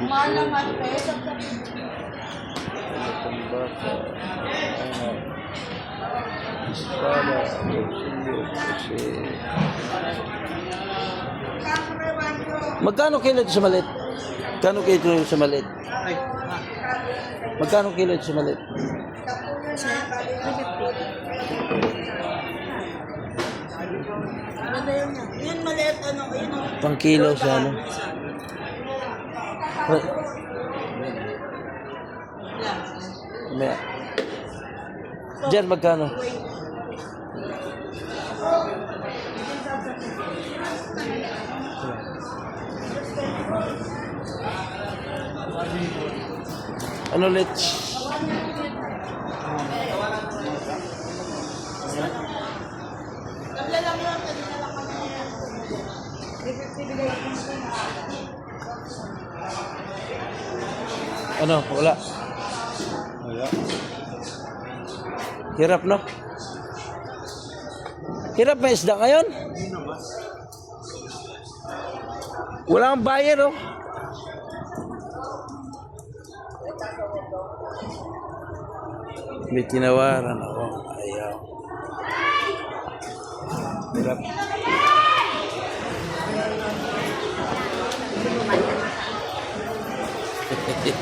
Malaman, pero Tambaka, ano, Espada, Auxilio, kasi... Magkano kilo ito sa malit? Magkano kilo ito sa malit? Magkano kilo ito sa malit? ano yun yan? Yun maliit, ano, yun o. Pang kilo sa ano? May... Diyan magkano? Ano ulit? Kabla lang yun, kanina lang kami yan. Ano? Wala. Hirap, no? Hirap ba isda ngayon? Wala kang buyer, oh. May tinawaran ako. Ayaw. Hirap.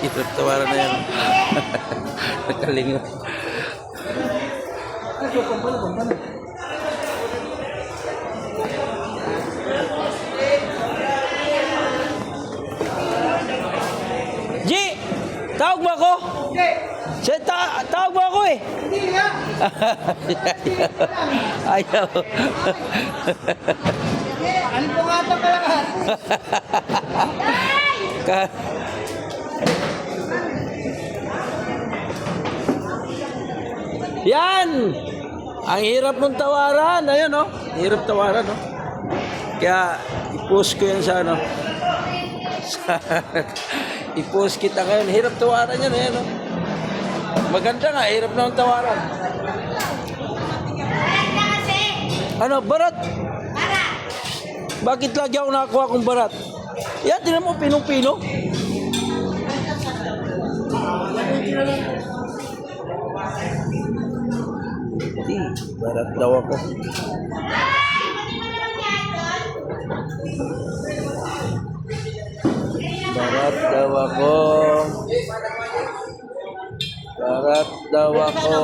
Hirap tawaran na yan. Nakalingot. G! Tawag mo ako? Tawag mo ako eh. Hindi nga. Ayaw. Ano po nga ito kalakas? Ka- Yan! Ang hirap mong tawaran. Ayun, no? Hirap tawaran, no? Kaya, i-post ko yan sa ano. I-post kita ngayon. Hirap tawaran yan, ayun, no? Maganda nga, hirap naman tawaran. Ano, barat? Para! Bakit lagi ako nakakuha kong barat? Yan, tinan mo, pinong-pino. Barat daw ako. Barat daw ako. Barat daw ako.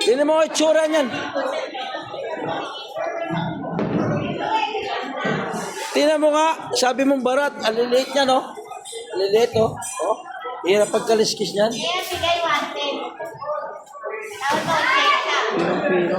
Tingnan mo ang itsura niyan. Tingnan mo nga, sabi mong barat, aliliit niya, no? Aliliit, oh. Oh. Hirap pagkaliskis niyan. Yes, sige, 110. Tawag ko, check ka. Pino-pino.